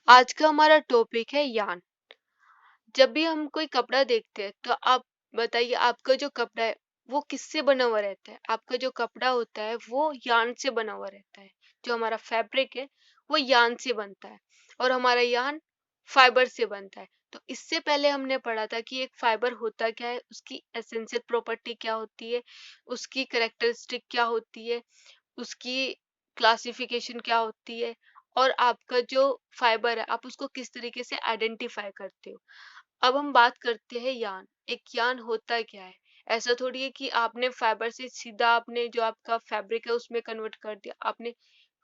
आज का हमारा टॉपिक है यान। जब भी हम कोई कपड़ा देखते हैं तो आप बताइए, आपका जो कपड़ा है वो किससे बना हुआ रहता है? आपका जो कपड़ा होता है वो यान से बना हुआ रहता है। जो हमारा फैब्रिक है वो यान से बनता है, और हमारा यान फाइबर से बनता है। तो इससे पहले हमने पढ़ा था कि एक फाइबर होता क्या है, उसकी एसेंशियल प्रॉपर्टी क्या होती है, उसकी करेक्टरिस्टिक क्या होती है, उसकी क्लासिफिकेशन क्या होती है, और आपका जो फाइबर है आप उसको किस तरीके से आइडेंटिफाई करते हो। अब हम बात करते हैं यान। एक यान होता क्या है? ऐसा थोड़ी है कि आपने फाइबर से सीधा आपने जो आपका फैब्रिक है उसमें कन्वर्ट कर दिया, आपने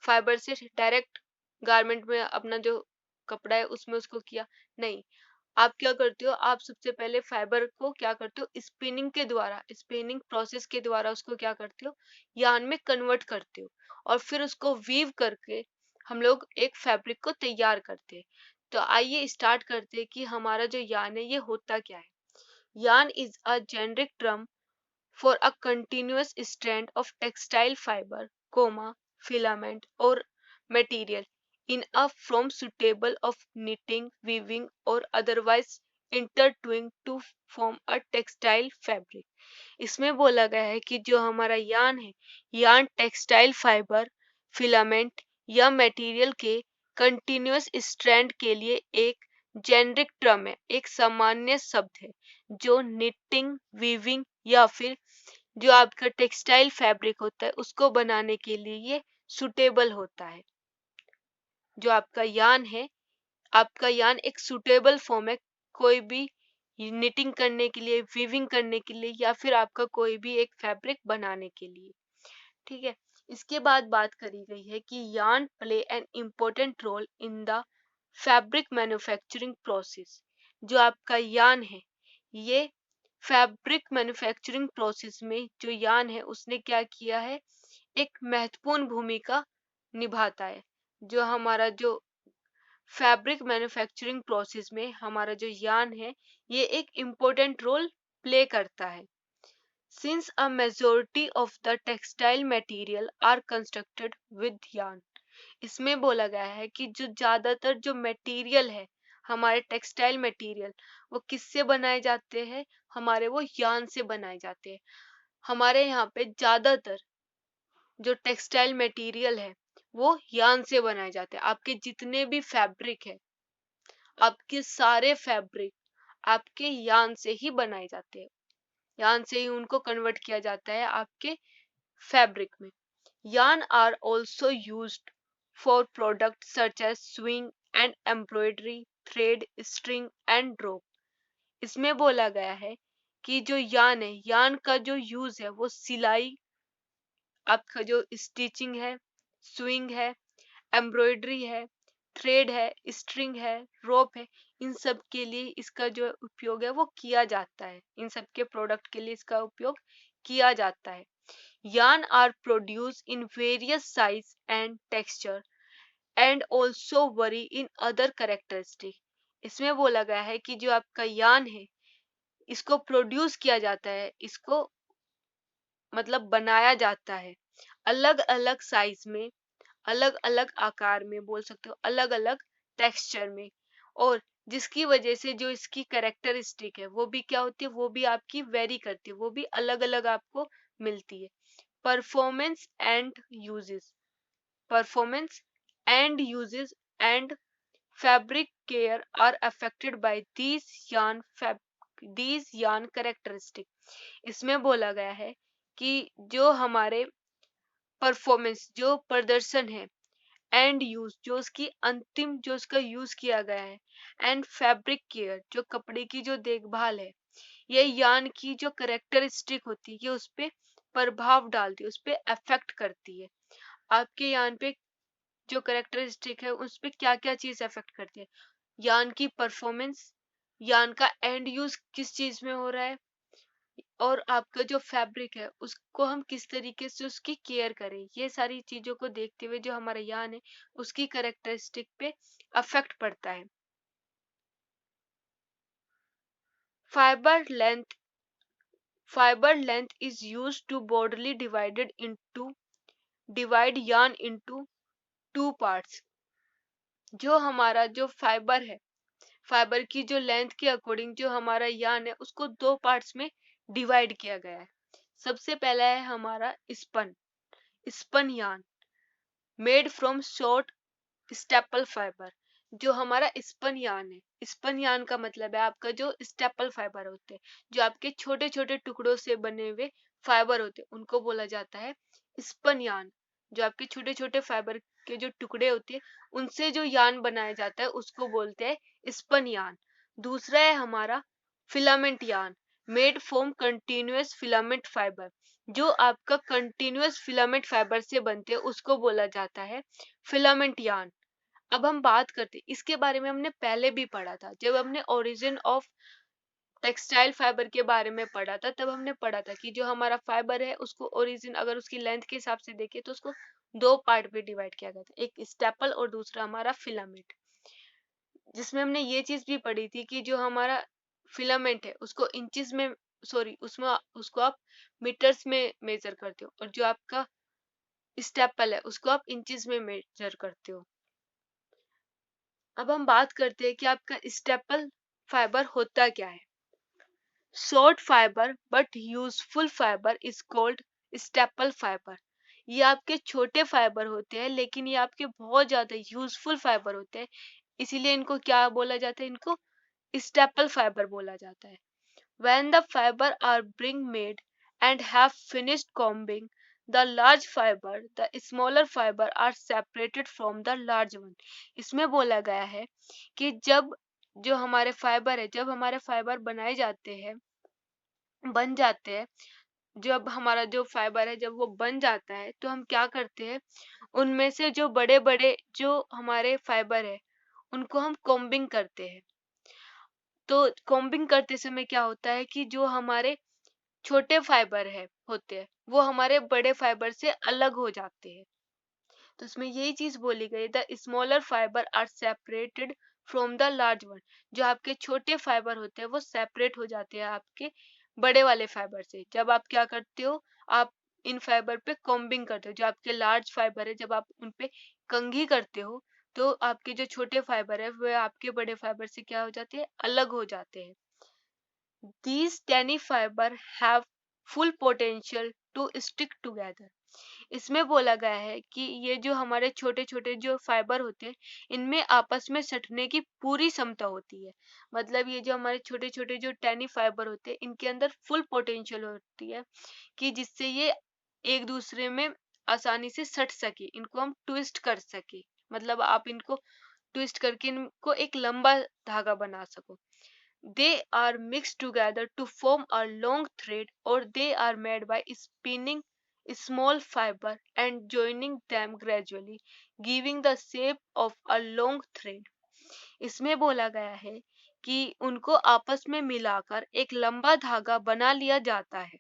फाइबर से डायरेक्ट गारमेंट में अपना जो कपड़ा है उसमें उसको किया। नहीं, आप क्या करते हो, आप सबसे पहले फाइबर को क्या करते हो, स्पिनिंग के द्वारा, स्पिनिंग प्रोसेस के द्वारा उसको क्या करते हो, यार्न में कन्वर्ट करते हो, और फिर उसको वीव करके हम लोग एक फैब्रिक को तैयार करते हैं। तो आइए स्टार्ट करते हैं कि हमारा जो यार्न है ये होता क्या है। Yarn is a generic term for a continuous strand of textile fiber, comma, filament or material in a form suitable of knitting, weaving or otherwise intertwining to form a textile fabric। इसमें बोला गया है कि जो हमारा यान है, यान टेक्सटाइल फाइबर, फिलामेंट या मटेरियल के कंटिन्यूअस स्ट्रैंड के लिए एक जेनरिक टर्म है, एक सामान्य शब्द है जो निटिंग, वीविंग या फिर जो आपका टेक्सटाइल फैब्रिक होता है उसको बनाने के लिए ये सुटेबल होता है। जो आपका यान है, आपका यान एक सुटेबल फॉर्म है कोई भी निटिंग करने के लिए, वीविंग करने के लिए, या फिर आपका कोई भी एक फैब्रिक बनाने के लिए। ठीक है। इसके बाद बात करी गई है कि yarn play an important role in the fabric manufacturing process. जो आपका यार्न है, ये फैब्रिक मैन्युफैक्चरिंग प्रोसेस में जो यार्न है उसने क्या किया है, एक महत्वपूर्ण भूमिका निभाता है। जो हमारा जो फैब्रिक मैन्युफैक्चरिंग प्रोसेस में हमारा जो यार्न है ये एक इम्पोर्टेंट रोल प्ले करता है। Since a majority of the textile material are constructed with yarn, इसमें बोला गया है कि जो ज्यादातर जो मटेरियल है, हमारे टेक्सटाइल मटेरियल, वो किससे बनाए जाते हैं, हमारे वो यार्न से बनाए जाते हैं। हमारे यहाँ पे ज्यादातर जो टेक्सटाइल मटेरियल है वो यार्न से बनाए जाते हैं। आपके जितने भी फैब्रिक है, आपके सारे फैब्रिक आपके यार्न से ही बनाए जाते हैं। यार्न से ही उनको कन्वर्ट किया जाता है आपके फैब्रिक में। Yarn are also used for products such as sewing and embroidery, thread, string and rope। इसमें बोला गया है कि जो यार्न है, यार्न का जो यूज है वो सिलाई, आपका जो स्टिचिंग है, स्विंग है, एम्ब्रॉयडरी है, थ्रेड है, स्ट्रिंग है, रोप है, इन सब के लिए इसका जो उपयोग है वो किया जाता है। इन सब के प्रोडक्ट के लिए इसका उपयोग किया जाता है। Yarn are produced in various size and texture and also vary in other characteristic। इसमें बोला गया है कि जो आपका यार्न है इसको प्रोड्यूस किया जाता है, इसको मतलब बनाया जाता है अलग अलग साइज में, अलग अलग आकार में, बोल सकते हो अलग अलग टेक्सचर में, और जिसकी वजह से जो इसकी कैरेक्टरिस्टिक है वो भी क्या होती है, वो भी आपकी वेरी करती है, वो भी अलग अलग आपको मिलती है। Performance and uses, performance and uses and fabric care are affected by these yarn characteristic। इसमें बोला गया है कि जो हमारे परफॉर्मेंस, जो प्रदर्शन है, एंड यूज जो उसकी अंतिम जो उसका यूज किया गया है, एंड फैब्रिक केयर जो कपड़े की जो देखभाल है, ये यार्न की जो करेक्टरिस्टिक होती है ये उस पे प्रभाव डालती है, उस पे अफेक्ट करती है। आपके यार्न पे जो करेक्टरिस्टिक है उस पे क्या क्या चीज अफेक्ट करती है, यान की परफॉर्मेंस, यान का एंड यूज किस चीज में हो रहा है, और आपका जो फैब्रिक है उसको हम किस तरीके से उसकी केयर करें, ये सारी चीजों को देखते हुए जो हमारा यान है उसकी करेक्टरिस्टिक पे अफेक्ट पड़ता है। Fibre length, fibre length is use to broadly divide yarn into two parts। जो हमारा जो फाइबर है, फाइबर की जो लेंथ के अकॉर्डिंग जो हमारा यान है उसको दो पार्ट्स में डिवाइड किया गया है। सबसे पहला है हमारा स्पन, स्पन यान made from short staple fibre. जो हमारा स्पन यान है, स्पन यान का मतलब है आपका जो स्टेपल फाइबर होते हैं, जो आपके छोटे छोटे टुकड़ों से बने हुए फाइबर होते हैं, उनको बोला जाता है स्पन यान। जो आपके छोटे छोटे फाइबर के जो टुकड़े होते हैं उनसे जो यान बनाया जाता है उसको बोलते हैं स्पन यान। दूसरा है हमारा फिलामेंट यान made from continuous filament fibre. जो आपका कंटिन्यूअस फिलामेंट फाइबर से बनते हैं उसको बोला जाता है फिलामेंट यान। अब हम बात करते हैं इसके बारे में, हमने पहले भी पढ़ा था जब हमने ओरिजिन ऑफ टेक्सटाइल फाइबर के बारे में पढ़ा था। तब हमने पढ़ा था कि जो हमारा फाइबर है उसको ओरिजिन अगर उसकी लेंथ के हिसाब से देखें तो उसको दो पार्ट में डिवाइड किया गया था, एक स्टेपल और दूसरा हमारा फिलामेंट। जिसमें हमने ये चीज भी पढ़ी थी कि जो हमारा फिलामेंट है उसको इंचेस में, सॉरी उसमें उसको आप मीटर्स में मेजर करते हो, और जो आपका स्टेपल है उसको आप इंचेस में मेजर करते हो। अब हम बात करते हैं कि आपका स्टेपल फाइबर होता क्या है। Short fibre but useful fibre is called staple fibre. ये आपके छोटे फाइबर होते हैं लेकिन ये आपके बहुत ज्यादा यूजफुल फाइबर होते हैं, इसीलिए इनको क्या बोला जाता है, इनको स्टेपल फाइबर बोला जाता है। When the fiber are being made and have finished combing the large fiber, the smaller fiber are separated from the large one। इसमें बोला गया है कि जब जो हमारे फाइबर है, जब हमारे फाइबर बनाए जाते हैं, बन जाते हैं, जब हमारा जो फाइबर है जब वो बन जाता है तो हम क्या करते हैं, उनमें से जो बड़े बड़े जो हमारे फाइबर है उनको हम कॉम्बिंग करते हैं। तो कॉम्बिंग करते समय क्या होता है कि जो हमारे छोटे फाइबर है होते हैं वो हमारे बड़े फाइबर से अलग हो जाते हैं। तो इसमें यही चीज बोली गई, the smaller fibre are separated from the large one. जो आपके छोटे फाइबर होते हैं वो सेपरेट हो जाते हैं आपके बड़े वाले फाइबर से। जब आप क्या करते हो, आप इन फाइबर पे कॉम्बिंग करते हो, जो आपके लार्ज फाइबर है जब आप उन पे कंघी करते हो तो आपके जो छोटे फाइबर है वो आपके बड़े फाइबर से क्या हो जाते हैं, अलग हो जाते हैं। These tiny fiber have full potential to stick together। इसमें बोला गया है कि ये जो हमारे छोटे छोटे जो फाइबर होते हैं इनमें आपस में सटने की पूरी क्षमता होती है। मतलब ये जो हमारे छोटे छोटे जो टेनी फाइबर होते हैं इनके अंदर फुल पोटेंशियल होती है कि जिससे ये एक दूसरे में आसानी से सट सके, इनको हम ट्विस्ट कर सके। मतलब आप इनको ट्विस्ट करके इनको एक लंबा धागा बना सको। They are mixed together to form a long thread, or they are made by spinning small fiber and joining them gradually, giving the shape of a long thread। इसमें बोला गया है कि उनको आपस में मिलाकर एक लंबा धागा बना लिया जाता है।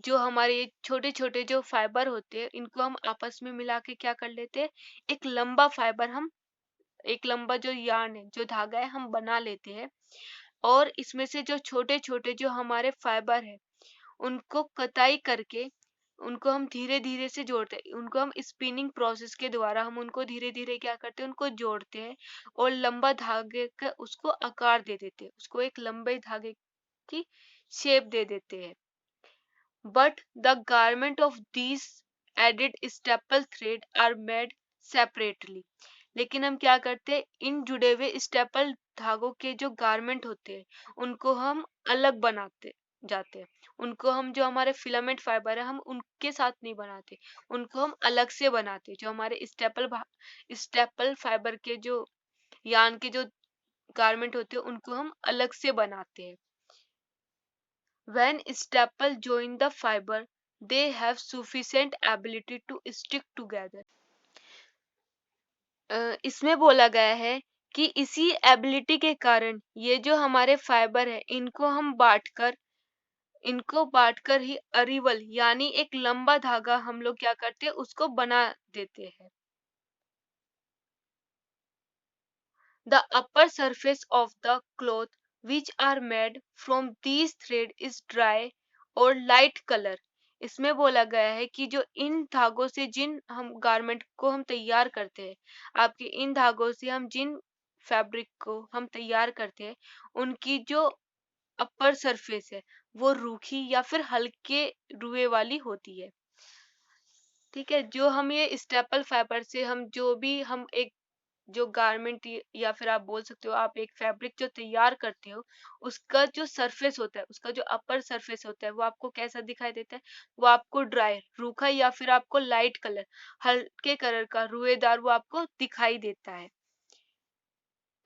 जो हमारे छोटे छोटे जो फाइबर होते हैं इनको हम आपस में मिला के क्या कर लेते हैं, एक लंबा फाइबर हम, एक लंबा जो यार्न है जो धागा है हम बना लेते हैं। और इसमें से जो छोटे छोटे जो हमारे फाइबर है उनको कताई करके उनको हम धीरे धीरे से जोड़ते हैं, उनको हम स्पिनिंग प्रोसेस के द्वारा हम उनको धीरे धीरे क्या करते हैं, उनको जोड़ते हैं और लंबा धागे का उसको आकार दे देते हैं, उसको एक लंबे धागे की शेप दे देते हैं। But the garment of these added staple thread are made separately. लेकिन हम क्या करते हैं, इन जुड़े हुए स्टेपल धागों के जो गारमेंट होते हैं उनको हम अलग बनाते जाते हैं। उनको हम जो हमारे फिलामेंट फाइबर है हम उनके साथ नहीं बनाते, उनको हम अलग से बनाते हैं। जो हमारे स्टेपल फाइबर के जो यान के जो गारमेंट होते हैं उनको हम अलग से बनाते हैं। When staple join the fiber, they have sufficient ability to stick together। इसमें बोला गया है कि इसी एबिलिटी के कारण ये जो हमारे फाइबर है इनको बांटकर ही अरिवल यानी एक लंबा धागा हम लोग क्या करते हैं, उसको बना देते हैं। The upper surface of the cloth which are made from these thread is dry or light color। इसमें बोला गया है कि जो इन धागों से जिन हम गारमेंट को हम तैयार करते हैं, आपके इन धागों से हम जिन फैब्रिक को हम तैयार करते हैं, उनकी जो अपर सरफेस है वो रूखी या फिर हल्के रुए वाली होती है। ठीक है, जो हम ये स्टेपल फाइबर से हम जो भी हम एक जो गारमेंट या फिर आप बोल सकते हो आप एक फैब्रिक जो तैयार करते हो, उसका जो सरफेस होता है, उसका जो अपर सरफेस होता है वो आपको कैसा दिखाई देता है? वो आपको ड्राई रूखा या फिर आपको लाइट कलर हल्के कलर का रुएदार वो आपको दिखाई देता है।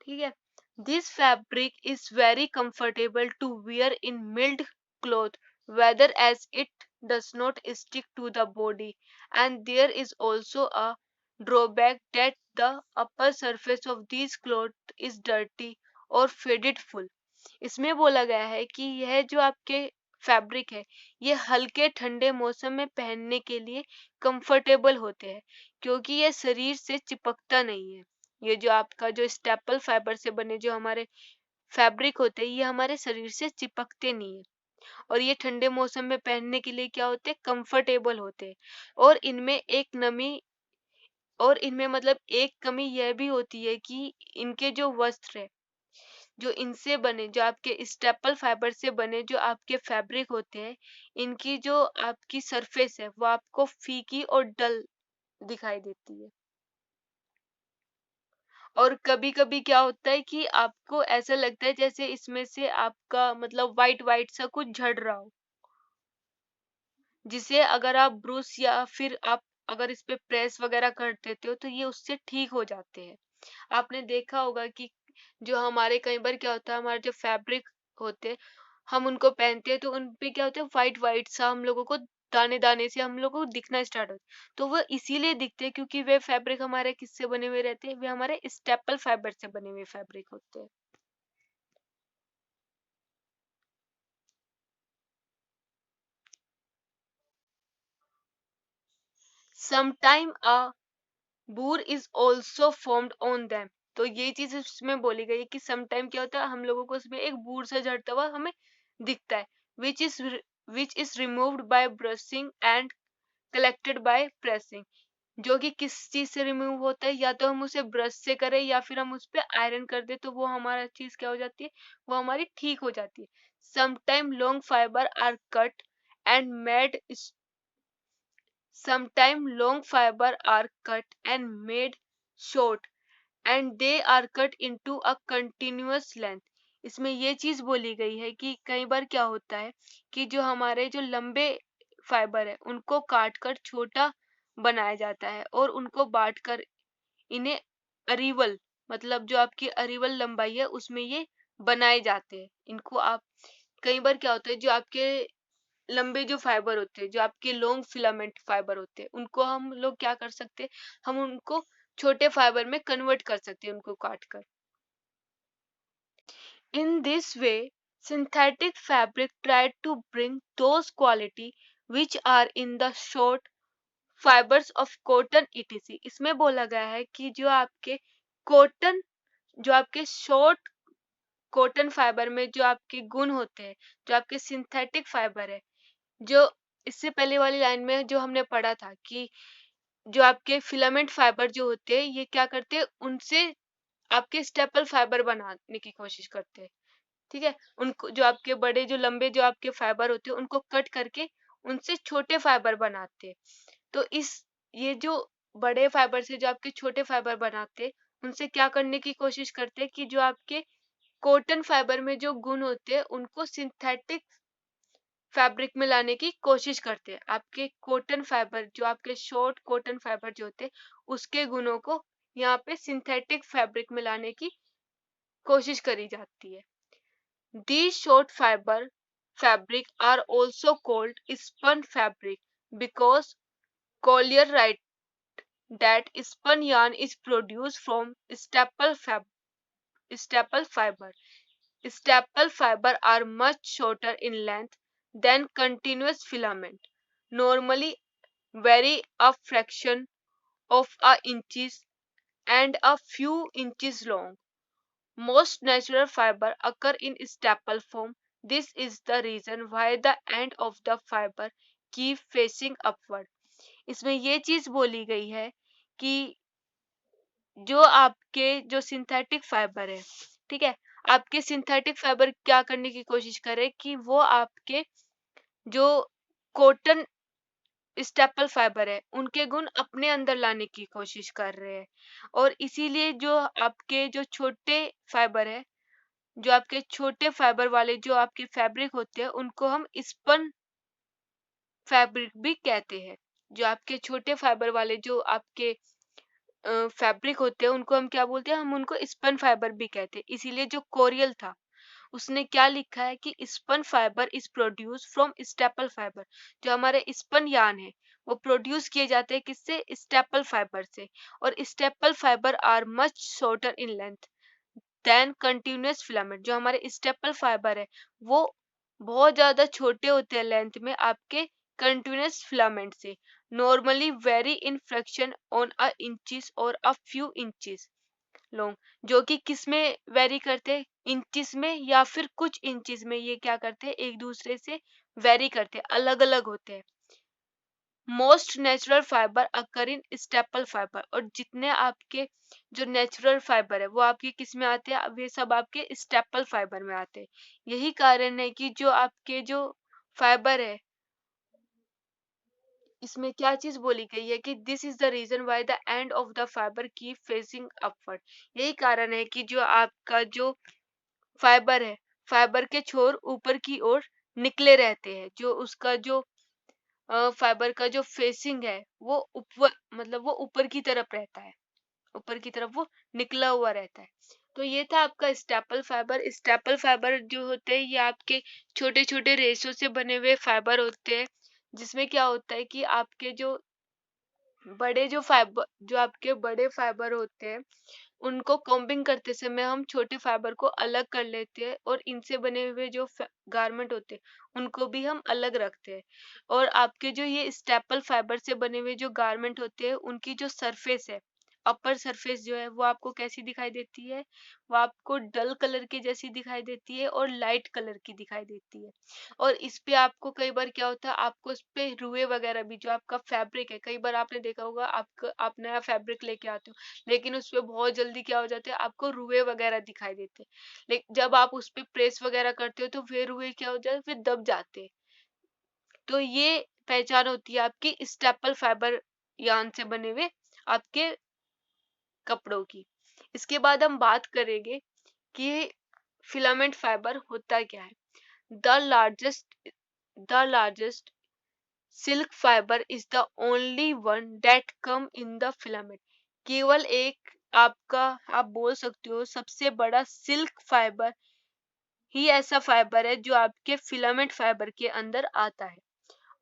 ठीक है, this fabric is very comfortable to wear in mild cloth weather as it does not stick to the body, and there is also a drawback that the upper surface of these clothes is dirty or faded full। इसमें बोला गया है कि यह जो आपके fabric है, ये हल्के ठंडे मौसम में पहनने के लिए कंफर्टेबल होते हैं, क्योंकि ये शरीर से चिपकता नहीं है। ये जो आपका जो स्टेपल फाइबर से बने जो हमारे फैब्रिक होते हैं, ये हमारे शरीर से चिपकते नहीं है, और ये ठंडे मौसम में पहनने के लिए क्या होते हैं? कंफर्टेबल होते हैं। और इनमें एक नमी और इनमें मतलब एक कमी यह भी होती है कि इनके जो वस्त्र है, जो इनसे बने जो आपके स्टेपल फाइबर से बने जो आपके फैब्रिक होते हैं, इनकी जो आपकी सरफेस है वो आपको फीकी और डल दिखाई देती है। और कभी-कभी क्या होता है कि आपको ऐसा लगता है जैसे इसमें से आपका मतलब व्हाइट व्हाइट सा कुछ झड़ रहा हो, जिसे अगर आप ब्रूस या फिर आप अगर इस पे प्रेस वगैरह कर देते हो तो ये उससे ठीक हो जाते हैं। आपने देखा होगा कि जो हमारे कई बार क्या होता है, हमारे जो फैब्रिक होते हैं, हम उनको पहनते हैं तो उन पे क्या होता है, व्हाइट व्हाइट सा हम लोगों को दाने दाने से हम लोगों को दिखना स्टार्ट होता है। तो वो इसीलिए दिखते हैं क्योंकि वे फैब्रिक हमारे किससे बने हुए रहते हैं? वे हमारे स्टेपल फाइबर से बने हुए फैब्रिक होते हैं। Sometime a burr is also formed on them. तो ये चीज इसमें बोली गई है कि समटाइम क्या होता है, हम लोगों को उसमें एक बूर से झड़ता हुआ हमें दिखता है, which is which is removed by brushing and collected by pressing. जो कि किस चीज से रिमूव होता है, या तो हम उसे ब्रश से करें या फिर हम उस पर आयरन कर दे तो वो हमारा चीज क्या हो जाती है, वो हमारी ठीक हो जाती है। Sometime long fibre are cut and made Sometime long fiber are cut and made short and they are cut into a continuous length। इसमें ये चीज बोली गई है कि कई बार क्या होता है कि जो हमारे जो लंबे फाइबर है उनको काट कर छोटा बनाया जाता है और उनको बांट कर इन्हें अरिवल मतलब जो आपकी अरिवल लंबाई है उसमें ये बनाए जाते हैं। इनको आप कई बार क्या होता है, जो आपके लंबे जो फाइबर होते हैं, जो आपके लॉन्ग फिलामेंट फाइबर होते हैं, उनको हम लोग क्या कर सकते हैं, हम उनको छोटे फाइबर में कन्वर्ट कर सकते हैं उनको काट कर। In this way synthetic fabric tried to bring those quality which are in the short fibers of cotton etc। इसमें बोला गया है कि जो आपके कॉटन जो आपके शॉर्ट कॉटन फाइबर में जो आपके गुण होते हैं, जो आपके सिंथेटिक फाइबर है, जो इससे पहले वाली लाइन में जो हमने पढ़ा था कि जो आपके फिलामेंट फाइबर जो होते हैं ये क्या करते हैं, उनसे आपके स्टेपल फाइबर बनाने की कोशिश करते हैं। ठीक है, उनको जो आपके बड़े जो लंबे जो आपके फाइबर होते हैं उनको कट करके उनसे छोटे फाइबर बनाते हैं। तो इस ये जो बड़े फाइबर से जो आपके छोटे फाइबर बनाते हैं, उनसे क्या करने की कोशिश करते हैं कि जो आपके कॉटन फाइबर में जो गुण होते हैं उनको सिंथेटिक फैब्रिक में लाने की कोशिश करते हैं। आपके कॉटन फाइबर जो आपके शॉर्ट कॉटन फाइबर जो होते हैं उसके गुणों को यहाँ पे सिंथेटिक फैब्रिक में लाने की कोशिश करी जाती है। These short fiber fabric are also called spun fabric because Collier writes that spun yarn is produced from staple fiber. Staple fiber are much shorter in length than continuous filament, normally vary a fraction of a inches and a few inches long. Most natural fiber occur in staple form. This is the reason why the end of the fiber keep facing upward. इसमें ये चीज बोली गई है कि जो आपके जो सिंथेटिक फाइबर है, ठीक है, आपके सिंथेटिक फाइबर क्या करने की कोशिश करे कि वो आपके जो कॉटन स्टेपल फाइबर है उनके गुण अपने अंदर लाने की कोशिश कर रहे हैं। और इसीलिए जो आपके जो छोटे फाइबर है, जो आपके छोटे फाइबर वाले जो आपके फैब्रिक होते हैं उनको हम स्पन फैब्रिक भी कहते हैं। जो आपके छोटे फाइबर वाले जो आपके फैब्रिक होते हैं उनको हम क्या बोलते हैं, हम उनको स्पन फाइबर भी कहते हैं। इसीलिए जो कोरियल था उसने क्या लिखा है कि spun fibre is produce from staple fibre. जो हमारे स्पन यान है वो प्रोड्यूस किए जाते हैं किससे, स्टेपल फाइबर से। और staple fibre are much shorter in length than continuous filament. जो हमारे स्टेपल फाइबर है वो बहुत ज्यादा छोटे होते हैं लेंथ में आपके कंटिन्यूअस फिलामेंट से, normally very in fraction on a inches और अ फ्यू इंचेस लॉन्ग। जो कि किस में वेरी करते हैं, इंचेस में या फिर कुछ इंचेस में, ये क्या करते हैं एक दूसरे से वेरी करते हैं, अलग अलग होते हैं। मोस्ट नेचुरल फाइबर अकर इन स्टेपल फाइबर। और जितने आपके जो नेचुरल फाइबर है वो आपके किस में आते हैं, अब ये सब आपके स्टेपल फाइबर में आते हैं। यही कारण है कि जो आपके जो फाइबर है इसमें क्या चीज बोली गई है कि this is the reason why the end of the fibre keep facing upward. यही कारण है कि जो आपका जो फाइबर है, फाइबर के छोर ऊपर की ओर निकले रहते हैं। जो उसका जो फाइबर का जो फेसिंग है वो ऊपर, मतलब वो ऊपर की तरफ रहता है, ऊपर की तरफ वो निकला हुआ रहता है। तो ये था आपका स्टेपल फाइबर। स्टेपल फाइबर जो होते हैं ये आपके छोटे छोटे रेशों से बने हुए फाइबर होते हैं, जिसमें क्या होता है कि आपके जो बड़े जो फाइबर, जो आपके बड़े फाइबर होते हैं उनको कॉम्बिंग करते समय हम छोटे फाइबर को अलग कर लेते हैं और इनसे बने हुए जो गारमेंट होते हैं उनको भी हम अलग रखते हैं। और आपके जो ये स्टेपल फाइबर से बने हुए जो गारमेंट होते हैं उनकी जो सरफेस है, अपर सरफेस जो है वो आपको कैसी दिखाई देती है, वो आपको डल कलर की जैसी दिखाई देती है और लाइट कलर की दिखाई देती है। और इस पे आपको कई बार क्या होता है, आपको इस पे रुए वगैरह भी, जो आपका फैब्रिक है, कई बार आपने देखा होगा आप नया फैब्रिक लेके आते हो लेकिन उसपे बहुत जल्दी क्या हो जाते हैं, आपको रुए वगैरह दिखाई देते हैं। लेकिन जब आप उस पे प्रेस वगैरह करते हो तो फिर रुए क्या हो जाते हैं, फिर दब जाते हैं। तो ये पहचान होती है आपकी स्टेपल फाइबर यान से बने हुए आपके कपड़ों की। इसके बाद हम बात करेंगे कि फिलामेंट फाइबर होता क्या है। The largest the largest silk fibre is the only one that come in the filament. केवल एक आपका, आप बोल सकते हो सबसे बड़ा सिल्क फाइबर ही ऐसा फाइबर है जो आपके फिलामेंट फाइबर के अंदर आता है।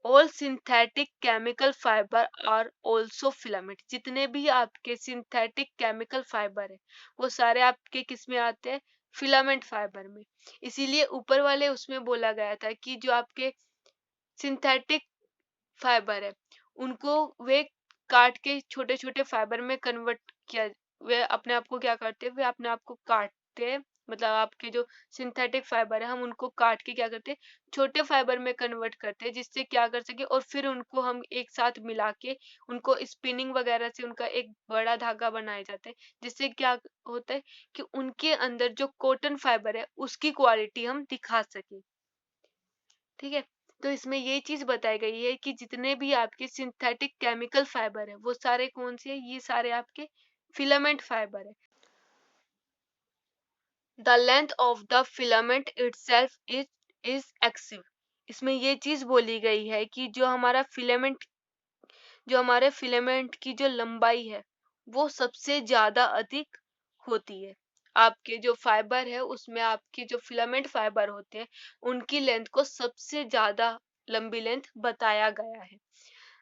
All synthetic chemical fibre are also filament. जितने भी आपके सिंथेटिक केमिकल फाइबर है वो सारे आपके किस में आते हैं, फिलामेंट फाइबर में। इसीलिए ऊपर वाले उसमें बोला गया था कि जो आपके सिंथेटिक फाइबर है उनको वे काट के छोटे छोटे फाइबर में कन्वर्ट किया, वे अपने आप को क्या करते हैं, वे अपने आप को काटते हैं। मतलब आपके जो सिंथेटिक फाइबर है हम उनको काट के क्या करते हैं, छोटे फाइबर में कन्वर्ट करते हैं, जिससे क्या कर सके और फिर उनको हम एक साथ मिला के उनको स्पिनिंग वगैरह से उनका एक बड़ा धागा बनाया जाता है, जिससे क्या होता है कि उनके अंदर जो कॉटन फाइबर है उसकी क्वालिटी हम दिखा सके। ठीक है, तो इसमें ये चीज बताई गई है कि जितने भी आपके सिंथेटिक केमिकल फाइबर है वो सारे कौन से हैं, ये सारे आपके फिलामेंट फाइबर है। The length of the filament itself is excessive. इसमें ये चीज बोली गई है कि जो हमारा फिलामेंट, जो हमारे फिलामेंट की जो लंबाई है वो सबसे ज्यादा अधिक होती है। आपके जो फाइबर है उसमें आपके जो फिलामेंट फाइबर होते हैं उनकी लेंथ को सबसे ज्यादा लंबी लेंथ बताया गया है।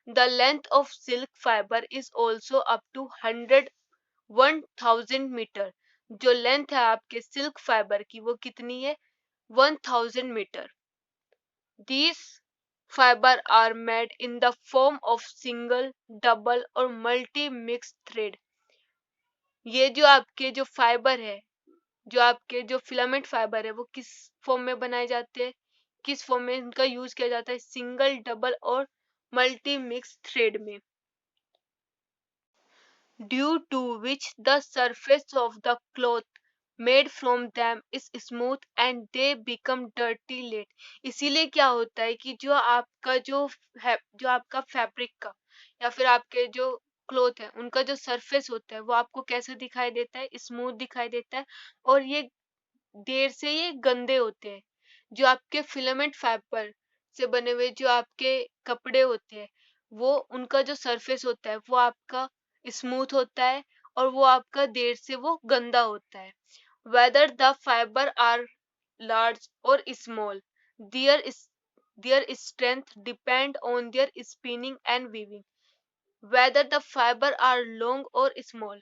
The length of silk fibre is also up to 1000 जो लेंथ है आपके सिल्क फाइबर की वो कितनी है, 1000 metre. These fiber are made in the form of single, double और multi mixed thread। ये जो आपके जो फाइबर है, जो आपके जो फिलामेंट फाइबर है वो किस फॉर्म में बनाए जाते हैं, किस फॉर्म में इनका यूज किया जाता है, सिंगल, डबल और मल्टी मिक्स थ्रेड में, due to which the surface of the cloth made from them is smooth and they become dirty late। इसीलिए क्या होता है कि जो आपका जो है, जो आपका फैब्रिक का या फिर आपके जो क्लोथ है उनका जो सरफेस होता है वो आपको कैसा दिखाई देता है, स्मूथ दिखाई देता है। और ये देर से ये गंदे होते हैं। जो आपके फिलामेंट फाइबर से बने हुए जो आपके कपड़े होते हैं, वो उनका जो सरफेस होता है वो आपका स्मूथ होता है और वो आपका देर से वो गंदा होता है। Whether the fibre are large और small, their their strength depend on their spinning and weaving. Whether the fibre are long और स्मॉल,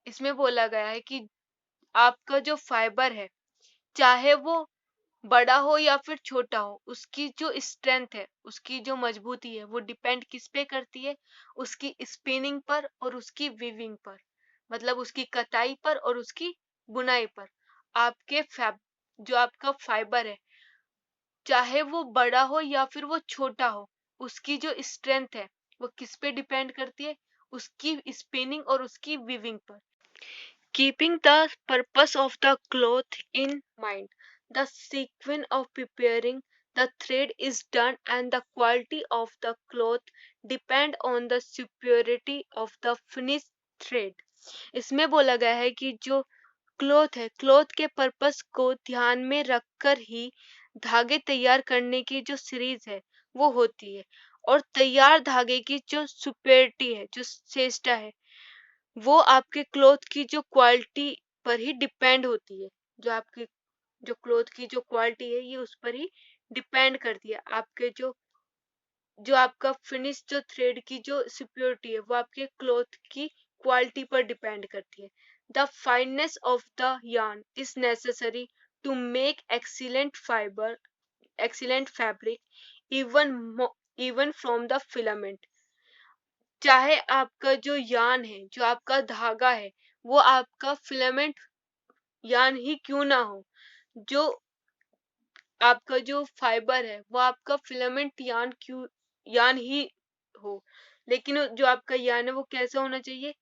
इसमें बोला गया है कि आपका जो फाइबर है, चाहे वो बड़ा हो या फिर छोटा हो, उसकी जो स्ट्रेंथ है, उसकी जो मजबूती है, वो डिपेंड किस पे करती है, उसकी स्पिनिंग पर और उसकी वीविंग पर, मतलब उसकी कताई पर और उसकी बुनाई पर। आपके फैब जो आपका फाइबर है, चाहे वो बड़ा हो या फिर वो छोटा हो, उसकी जो स्ट्रेंथ है वो किस पे डिपेंड करती है, उसकी स्पिनिंग और उसकी वीविंग पर। Keeping the purpose of the cloth in mind, the sequence of preparing the thread is done and the quality of the cloth depend on the superiority of the finished thread। इसमें बोला गया है कि जो cloth है, cloth के purpose को ध्यान में रखकर ही धागे तैयार करने की जो सीरीज है वो होती है। और तैयार धागे की जो सुपेरिटी है, जो श्रेष्ठता है, वो आपके क्लॉथ की जो क्वालिटी पर ही डिपेंड होती है। जो आपकी जो क्लॉथ की जो क्वालिटी है ये उस पर ही डिपेंड करती है। आपके जो जो आपका फिनिश जो थ्रेड की जो सिक्योरिटी है वो आपके क्लॉथ की क्वालिटी पर डिपेंड करती है। The fineness of the yarn is necessary to make excellent fabric even from the filament. चाहे आपका जो यान है, जो आपका धागा है, वो आपका फिलामेंट यान ही क्यों ना हो, जो आपका जो फाइबर है वो आपका फिलामेंट यान ही हो, लेकिन जो आपका यान है वो कैसा होना चाहिए।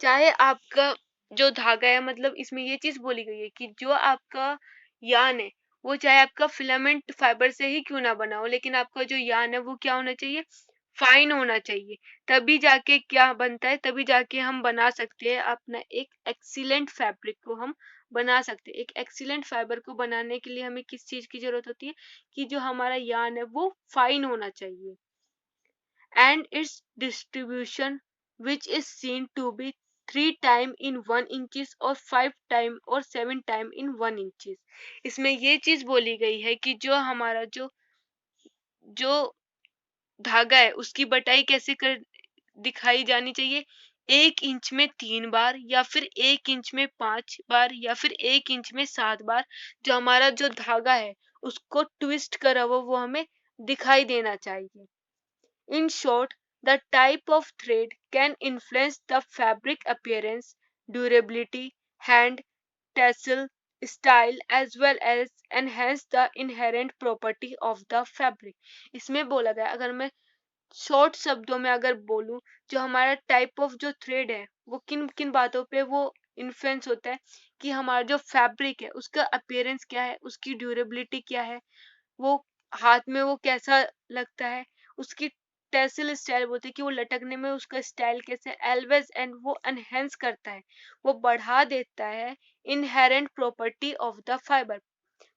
चाहे आपका जो धागा है, मतलब इसमें ये चीज बोली गई है कि जो आपका यान है वो चाहे आपका फिलामेंट फाइबर से ही क्यों ना बना हो, लेकिन आपका जो यान है वो क्या होना चाहिए, फाइन होना चाहिए। तभी जाके क्या बनता है, तभी जाके हम बना सकते हैं अपना एक एक्सीलेंट फैब्रिक को हम बना सकते हैं। एक एक्सीलेंट फाइबर को बनाने के लिए हमें किस चीज की जरूरत होती है, कि जो हमारा यान है वो फाइन होना चाहिए। And its distribution, which is seen to be 3 time in 1 inches or 5 time or 7 time in 1 inches। इसमें ये चीज बोली गई है कि जो हमारा जो जो धागा है उसकी बटाई कैसे कर दिखाई जानी चाहिए, 1 इंच में 3 बार या फिर 1 इंच में 5 बार या फिर 1 इंच में 7 बार। जो हमारा जो धागा है उसको ट्विस्ट करा हुआ वो हमें दिखाई देना चाहिए। In short, the type of thread can influence the fabric appearance, durability, hand, tassel, style as well as enhance the inherent property of the fabric। इसमें बोला गया, अगर मैं शॉर्ट शब्दों में अगर बोलूं, जो हमारा टाइप ऑफ जो थ्रेड है वो किन किन बातों पे वो इन्फ्लुएंस होता है, कि हमारा जो फैब्रिक है उसका अपीयरेंस क्या है, उसकी ड्यूरेबिलिटी क्या है, वो हाथ में वो कैसा लगता है, उसकी टेंसिल स्टाइल बोलते हैं कि वो लटकने में उसका स्टाइल कैसे, एल्वेज एंड वो एनहेंस करता है, वो बढ़ा देता है inherent property of the fibre.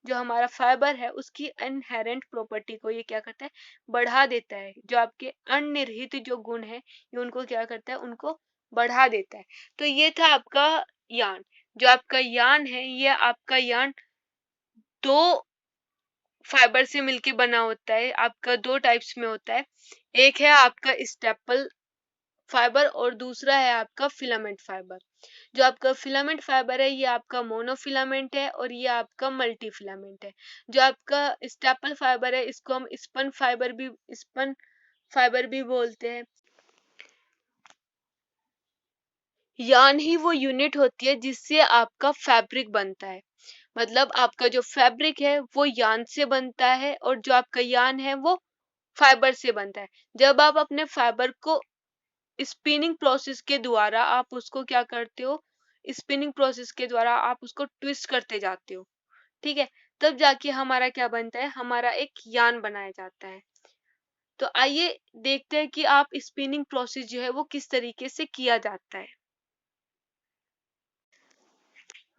जो हमारा फाइबर है उसकी इनहेरेंट प्रॉपर्टी को ये क्या करता है, बढ़ा देता है। जो आपके अनिर्हित जो गुण है ये उनको क्या करता है, उनको बढ़ा देता है। तो ये था आपका यान। जो आपका यान है ये आपका यान दो फाइबर से मिलके बना होता है। आपका दो टाइप्स में होता है, एक है आपका स्टेपल फाइबर और दूसरा है आपका फिलामेंट फाइबर। जो आपका फिलामेंट फाइबर है ये आपका मोनोफिलामेंट है और ये आपका मल्टी फिलामेंट है। जो आपका स्टेपल फाइबर है इसको हम स्पन फाइबर भी बोलते हैं। यान ही वो यूनिट होती है जिससे आपका फैब्रिक बनता है, मतलब आपका जो फैब्रिक है वो यान से बनता है और जो आपका यान है वो फाइबर से बनता है। जब आप अपने फाइबर को स्पिनिंग प्रोसेस के द्वारा आप उसको क्या करते हो, स्पिनिंग प्रोसेस के द्वारा आप उसको ट्विस्ट करते जाते हो, ठीक है, तब जाके हमारा क्या बनता है, हमारा एक यान बनाया जाता है। तो आइए देखते हैं कि आप स्पिनिंग प्रोसेस जो है वो किस तरीके से किया जाता है।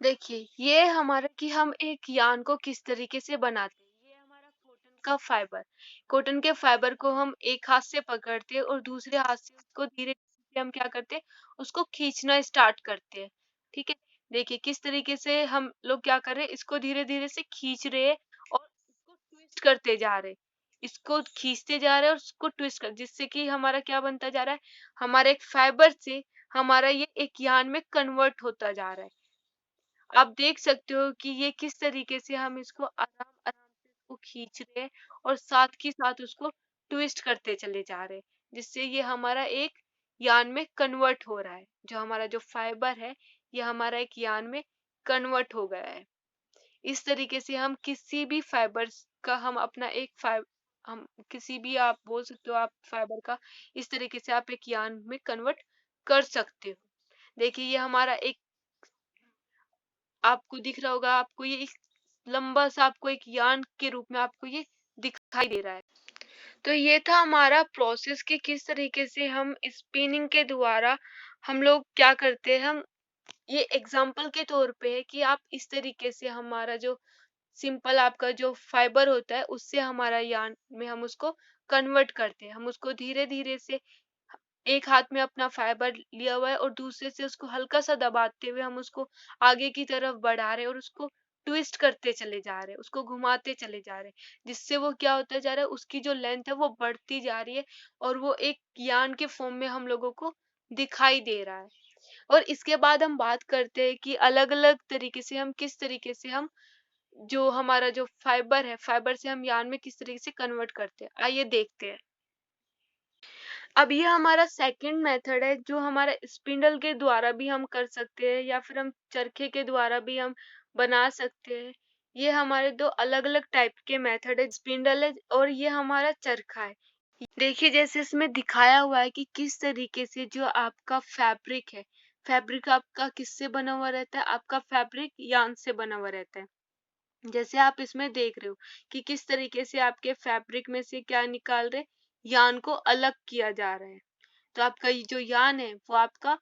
देखिए ये हमारा कि हम एक यान को किस तरीके से बनाते हैं। ये हमारा कॉटन का फाइबर, कॉटन के फाइबर को हम एक हाथ से पकड़ते हैं और दूसरे हाथ से उसको धीरे धीरे हम क्या करते हैं, उसको खींचना स्टार्ट करते हैं, ठीक है। देखिए किस तरीके से हम लोग क्या कर रहे हैं, इसको धीरे धीरे से खींच रहे हैं और इसको ट्विस्ट करते जा रहे हैं, इसको खींचते जा रहे हैं और उसको ट्विस्ट कर, जिससे कि हमारा क्या बनता जा रहा है, हमारे एक फाइबर से हमारा ये एक यान में कन्वर्ट होता जा रहा है। आप देख सकते हो कि ये किस तरीके से हम इसको आराम आराम से इसको खींच रहे हैं और साथ ही साथ उसको ट्विस्ट करते चले जा रहे हैं, जिससे ये हमारा एक यान में कन्वर्ट हो रहा है। जो हमारा जो फाइबर है ये हमारा एक यान में कन्वर्ट हो गया है। इस तरीके से हम किसी भी फाइबर्स का हम अपना एक फाइब हम किसी भी आप बोल सकते हो आप फाइबर का इस तरीके से आप एक यान में कन्वर्ट कर सकते हो। देखिए ये हमारा एक, आपको दिख रहा होगा, आपको ये एक लंबा सा आपको एक यान के रूप में आपको ये दिखाई दे रहा है। तो ये था हमारा प्रोसेस कि किस तरीके से हम स्पिनिंग के द्वारा हम लोग क्या करते हैं। हम ये एग्जाम्पल के तौर पे है कि आप इस तरीके से हमारा जो सिंपल आपका जो फाइबर होता है उससे हमारा यान में हम उसको कन्वर्ट करते हैं। हम उसको धीरे धीरे से एक हाथ में अपना फाइबर लिया हुआ है और दूसरे से उसको हल्का सा दबाते हुए हम उसको आगे की तरफ बढ़ा रहे हैं और उसको ट्विस्ट करते चले जा रहे हैं, उसको घुमाते चले जा रहे हैं, जिससे वो क्या होता जा रहा है, उसकी जो लेंथ है वो बढ़ती जा रही है और वो एक यान के फॉर्म में हम लोगों को दिखाई दे रहा है। और इसके बाद हम बात करते हैं कि अलग अलग तरीके से हम किस तरीके से हम जो हमारा जो फाइबर है, फाइबर से हम यान में किस तरीके से कन्वर्ट करते हैं, आइए देखते हैं। अब ये हमारा सेकंड मेथड है जो हमारा स्पिंडल के द्वारा भी हम कर सकते हैं या फिर हम चरखे के द्वारा भी हम बना सकते हैं। ये हमारे दो अलग अलग टाइप के मेथड है, स्पिंडल है और ये हमारा चरखा है। देखिए जैसे इसमें दिखाया हुआ है कि किस तरीके से जो आपका फैब्रिक है, फैब्रिक आपका किससे बना हुआ रहता है, आपका फैब्रिक यान से बना हुआ रहता है। जैसे आप इसमें देख रहे हो कि किस तरीके से आपके फैब्रिक में से क्या निकाल रहे, यान को अलग किया जा रहा है। तो आपका ये जो यान है वो आपका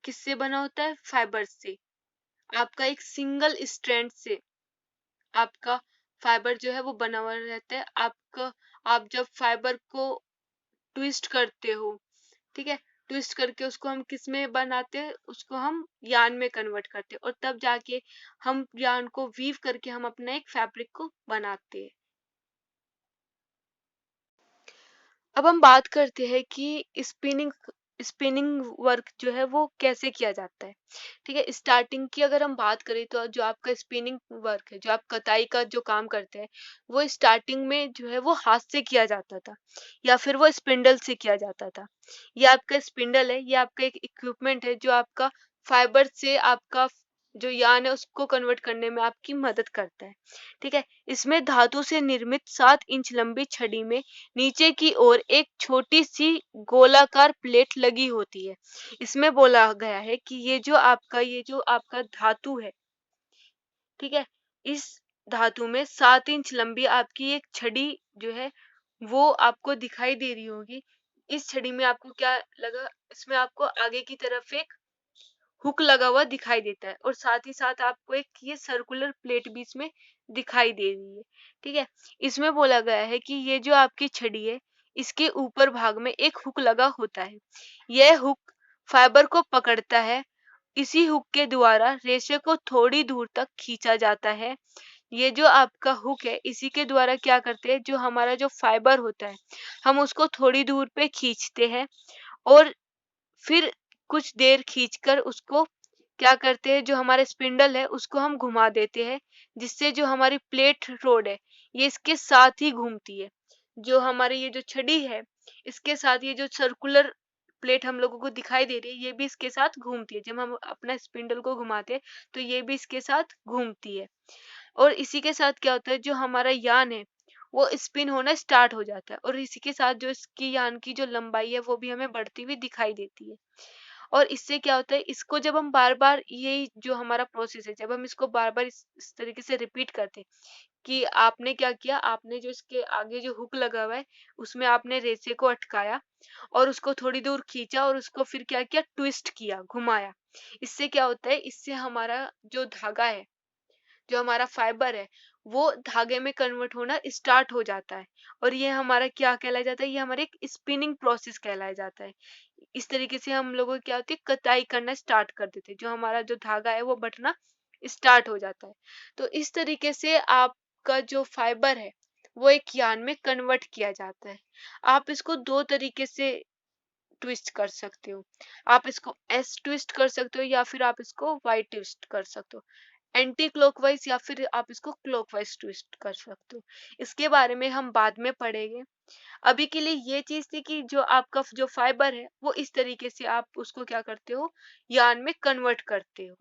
किससे बना होता है, फाइबर से। आपका एक सिंगल स्ट्रैंड से आपका फाइबर जो है वो बना हुआ रहता है। आपका आप जब फाइबर को ट्विस्ट करते हो, ठीक है, ट्विस्ट करके उसको हम किस में बनाते हैं, उसको हम यान में कन्वर्ट करते हैं और तब जाके हम यान को वीव करके हम अपना एक फैब्रिक को बनाते हैं। अब हम बात करते हैं कि स्पिनिंग स्पिनिंग वर्क जो है वो कैसे किया जाता है, ठीक है। स्टार्टिंग की अगर हम बात करें तो जो आपका स्पिनिंग वर्क है, जो आप कताई का जो काम करते हैं, वो स्टार्टिंग में जो है वो हाथ से किया जाता था या फिर वो स्पिंडल से किया जाता था। ये आपका स्पिंडल है, ये आपका एक इक्विपमेंट है जो आपका फाइबर से आपका जो यान है उसको कन्वर्ट करने में आपकी मदद करता है, ठीक है। इसमें धातु से निर्मित 7 इंच लंबी छड़ी में नीचे की ओर एक छोटी सी गोलाकार प्लेट लगी होती है। इसमें बोला गया है कि ये जो आपका धातु है, ठीक है, इस धातु में 7 इंच लंबी आपकी एक छड़ी जो है वो आपको दिखाई दे रही होगी। इस छड़ी में आपको क्या लगा, इसमें आपको आगे की तरफ एक हुक लगा हुआ दिखाई देता है और साथ ही साथ आपको एक ये सर्कुलर प्लेट भी इसमें दिखाई दे रही है, ठीक है। इसमें बोला गया है कि ये जो आपकी छड़ी है इसके ऊपर भाग में एक हुक लगा होता है। यह हुक फाइबर को पकड़ता है। इसी हुक के द्वारा रेशे को थोड़ी दूर तक खींचा जाता है। ये जो आपका हुक है इसी के द्वारा क्या करते हैं, जो हमारा जो फाइबर होता है हम उसको थोड़ी दूर पे खींचते हैं और फिर कुछ देर खींचकर उसको क्या करते हैं, जो हमारा स्पिंडल है उसको हम घुमा देते हैं, जिससे जो हमारी प्लेट रोड है ये इसके साथ ही घूमती है। जो हमारी ये जो छड़ी है इसके साथ ये जो सर्कुलर प्लेट हम लोगों को दिखाई दे रही है ये भी इसके साथ घूमती है। जब हम अपना स्पिंडल को घुमाते हैं तो ये भी इसके साथ घूमती है और इसी के साथ क्या होता है, जो हमारा यान है वो स्पिन होना स्टार्ट हो जाता है और इसी के साथ जो इसकी यान की जो लंबाई है वो भी हमें बढ़ती हुई दिखाई देती है। और इससे क्या होता है, इसको जब हम बार-बार, यही जो हमारा प्रोसेस है, जब हम इसको बार-बार इस तरीके से रिपीट करते हैं कि आपने क्या किया, आपने जो इसके आगे जो हुक लगा हुआ है, उसमें आपने रेसे को अटकाया और उसको थोड़ी दूर खींचा और उसको फिर क्या किया, ट्विस्ट किया, घुमाया। इससे क्या होता है, इससे हमारा जो धागा है, जो हमारा फाइबर है, वो धागे में कन्वर्ट होना स्टार्ट हो जाता है और ये हमारा क्या कहलाया जाता है, ये हमारे एक स्पिनिंग प्रोसेस कहलाया जाता है। इस तरीके से हम लोगों की क्या होती है, कताई करना स्टार्ट कर देते हैं, जो हमारा जो धागा है वो बंटना स्टार्ट हो जाता है। तो इस तरीके से आपका जो फाइबर है वो एक यान में कन्वर्ट किया जाता है। आप इसको दो तरीके से ट्विस्ट कर सकते हो। आप इसको एस ट्विस्ट कर सकते हो या फिर आप इसको वाई ट्विस्ट कर सकते हो। एंटी क्लॉकवाइज या फिर आप इसको क्लॉकवाइज ट्विस्ट कर सकते हो। इसके बारे में हम बाद में पढ़ेंगे। अभी के लिए ये चीज थी कि जो आपका जो फाइबर है वो इस तरीके से आप उसको क्या करते हो, यार्न में कन्वर्ट करते हो।